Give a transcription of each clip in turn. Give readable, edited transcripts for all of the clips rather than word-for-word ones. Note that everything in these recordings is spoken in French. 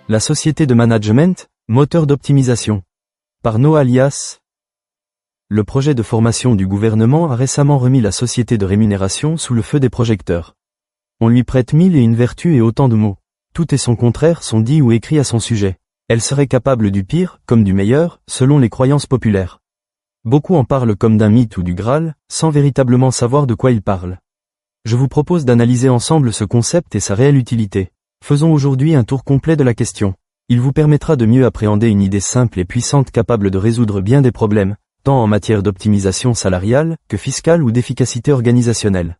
La société de management, moteur d'optimisation. Par Noah Lias. Le projet de formation du gouvernement a récemment remis la société de rémunération sous le feu des projecteurs. On lui prête 1001 vertus et autant de mots. Tout et son contraire sont dits ou écrits à son sujet. Elle serait capable du pire, comme du meilleur, selon les croyances populaires. Beaucoup en parlent comme d'un mythe ou du Graal, sans véritablement savoir de quoi ils parlent. Je vous propose d'analyser ensemble ce concept et sa réelle utilité. Faisons aujourd'hui un tour complet de la question. Il vous permettra de mieux appréhender une idée simple et puissante capable de résoudre bien des problèmes, tant en matière d'optimisation salariale, que fiscale ou d'efficacité organisationnelle.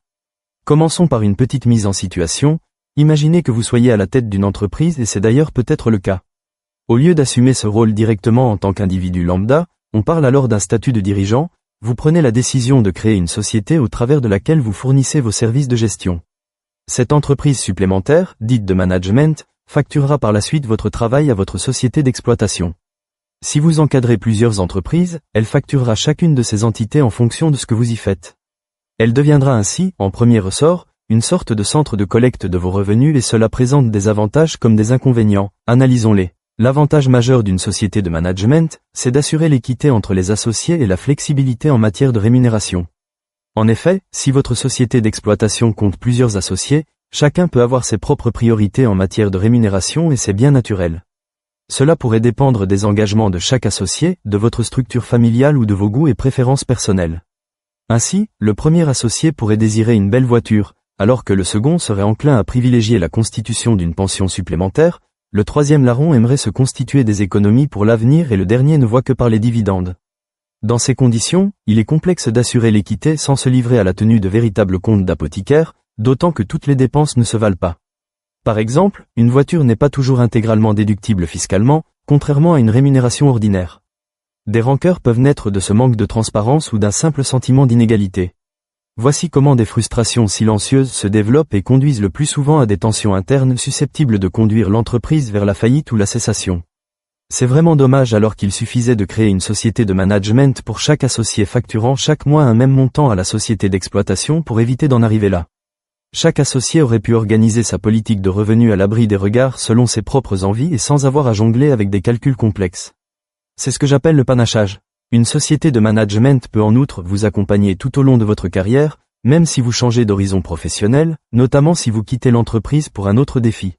Commençons par une petite mise en situation. Imaginez que vous soyez à la tête d'une entreprise et c'est d'ailleurs peut-être le cas. Au lieu d'assumer ce rôle directement en tant qu'individu lambda, on parle alors d'un statut de dirigeant. Vous prenez la décision de créer une société au travers de laquelle vous fournissez vos services de gestion. Cette entreprise supplémentaire, dite de management, facturera par la suite votre travail à votre société d'exploitation. Si vous encadrez plusieurs entreprises, elle facturera chacune de ces entités en fonction de ce que vous y faites. Elle deviendra ainsi, en premier ressort, une sorte de centre de collecte de vos revenus et cela présente des avantages comme des inconvénients. Analysons-les. L'avantage majeur d'une société de management, c'est d'assurer l'équité entre les associés et la flexibilité en matière de rémunération. En effet, si votre société d'exploitation compte plusieurs associés, chacun peut avoir ses propres priorités en matière de rémunération et c'est bien naturel. Cela pourrait dépendre des engagements de chaque associé, de votre structure familiale ou de vos goûts et préférences personnelles. Ainsi, le premier associé pourrait désirer une belle voiture, alors que le second serait enclin à privilégier la constitution d'une pension supplémentaire, le troisième larron aimerait se constituer des économies pour l'avenir et le dernier ne voit que par les dividendes. Dans ces conditions, il est complexe d'assurer l'équité sans se livrer à la tenue de véritables comptes d'apothicaire, d'autant que toutes les dépenses ne se valent pas. Par exemple, une voiture n'est pas toujours intégralement déductible fiscalement, contrairement à une rémunération ordinaire. Des rancœurs peuvent naître de ce manque de transparence ou d'un simple sentiment d'inégalité. Voici comment des frustrations silencieuses se développent et conduisent le plus souvent à des tensions internes susceptibles de conduire l'entreprise vers la faillite ou la cessation. C'est vraiment dommage alors qu'il suffisait de créer une société de management pour chaque associé facturant chaque mois un même montant à la société d'exploitation pour éviter d'en arriver là. Chaque associé aurait pu organiser sa politique de revenus à l'abri des regards selon ses propres envies et sans avoir à jongler avec des calculs complexes. C'est ce que j'appelle le panachage. Une société de management peut en outre vous accompagner tout au long de votre carrière, même si vous changez d'horizon professionnel, notamment si vous quittez l'entreprise pour un autre défi.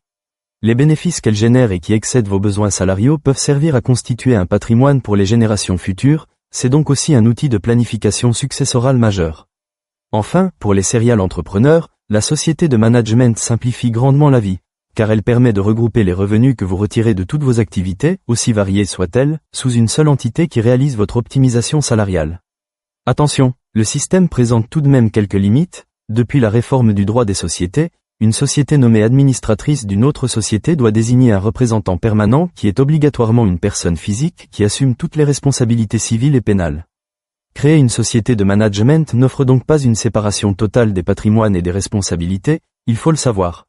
Les bénéfices qu'elle génère et qui excèdent vos besoins salariaux peuvent servir à constituer un patrimoine pour les générations futures, c'est donc aussi un outil de planification successorale majeur. Enfin, pour les serial entrepreneurs, la société de management simplifie grandement la vie, car elle permet de regrouper les revenus que vous retirez de toutes vos activités, aussi variées soient-elles, sous une seule entité qui réalise votre optimisation salariale. Attention, le système présente tout de même quelques limites. Depuis la réforme du droit des sociétés, une société nommée administratrice d'une autre société doit désigner un représentant permanent qui est obligatoirement une personne physique qui assume toutes les responsabilités civiles et pénales. Créer une société de management n'offre donc pas une séparation totale des patrimoines et des responsabilités, il faut le savoir.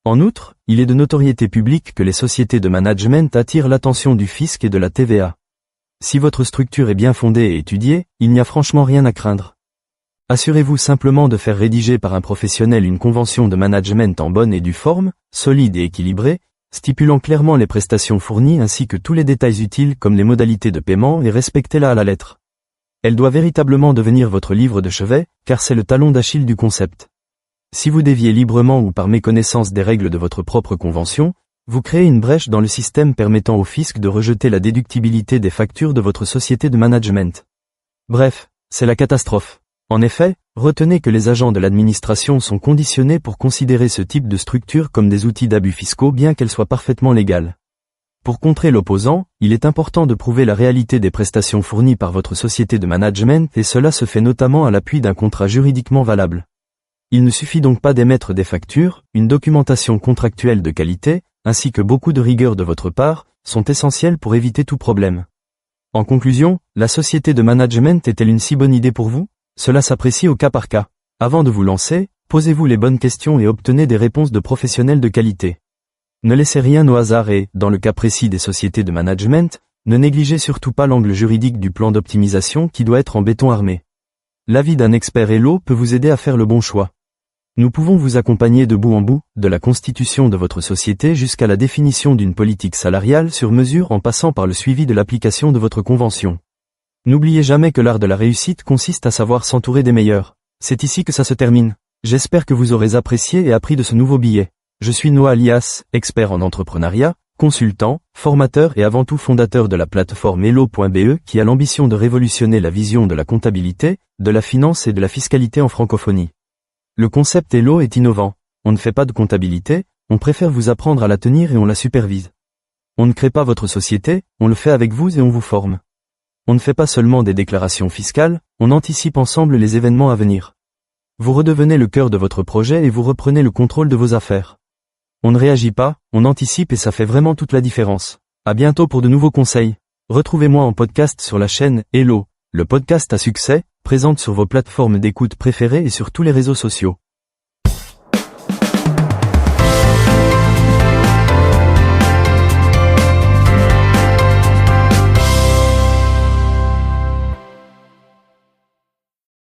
En outre, il est de notoriété publique que les sociétés de management attirent l'attention du fisc et de la TVA. Si votre structure est bien fondée et étudiée, il n'y a franchement rien à craindre. Assurez-vous simplement de faire rédiger par un professionnel une convention de management en bonne et due forme, solide et équilibrée, stipulant clairement les prestations fournies ainsi que tous les détails utiles comme les modalités de paiement et respectez-la à la lettre. Elle doit véritablement devenir votre livre de chevet, car c'est le talon d'Achille du concept. Si vous déviez librement ou par méconnaissance des règles de votre propre convention, vous créez une brèche dans le système permettant au fisc de rejeter la déductibilité des factures de votre société de management. Bref, c'est la catastrophe. En effet, retenez que les agents de l'administration sont conditionnés pour considérer ce type de structure comme des outils d'abus fiscaux bien qu'elles soient parfaitement légales. Pour contrer l'opposant, il est important de prouver la réalité des prestations fournies par votre société de management et cela se fait notamment à l'appui d'un contrat juridiquement valable. Il ne suffit donc pas d'émettre des factures, une documentation contractuelle de qualité, ainsi que beaucoup de rigueur de votre part, sont essentiels pour éviter tout problème. En conclusion, la société de management est-elle une si bonne idée pour vous ? Cela s'apprécie au cas par cas. Avant de vous lancer, posez-vous les bonnes questions et obtenez des réponses de professionnels de qualité. Ne laissez rien au hasard et, dans le cas précis des sociétés de management, ne négligez surtout pas l'angle juridique du plan d'optimisation qui doit être en béton armé. L'avis d'un expert Hello peut vous aider à faire le bon choix. Nous pouvons vous accompagner de bout en bout, de la constitution de votre société jusqu'à la définition d'une politique salariale sur mesure en passant par le suivi de l'application de votre convention. N'oubliez jamais que l'art de la réussite consiste à savoir s'entourer des meilleurs. C'est ici que ça se termine. J'espère que vous aurez apprécié et appris de ce nouveau billet. Je suis Noah Alias, expert en entrepreneuriat, consultant, formateur et avant tout fondateur de la plateforme Hello.be qui a l'ambition de révolutionner la vision de la comptabilité, de la finance et de la fiscalité en francophonie. Le concept Hello est innovant. On ne fait pas de comptabilité, on préfère vous apprendre à la tenir et on la supervise. On ne crée pas votre société, on le fait avec vous et on vous forme. On ne fait pas seulement des déclarations fiscales, on anticipe ensemble les événements à venir. Vous redevenez le cœur de votre projet et vous reprenez le contrôle de vos affaires. On ne réagit pas, on anticipe et ça fait vraiment toute la différence. À bientôt pour de nouveaux conseils. Retrouvez-moi en podcast sur la chaîne Hello, le podcast à succès, présente sur vos plateformes d'écoute préférées et sur tous les réseaux sociaux.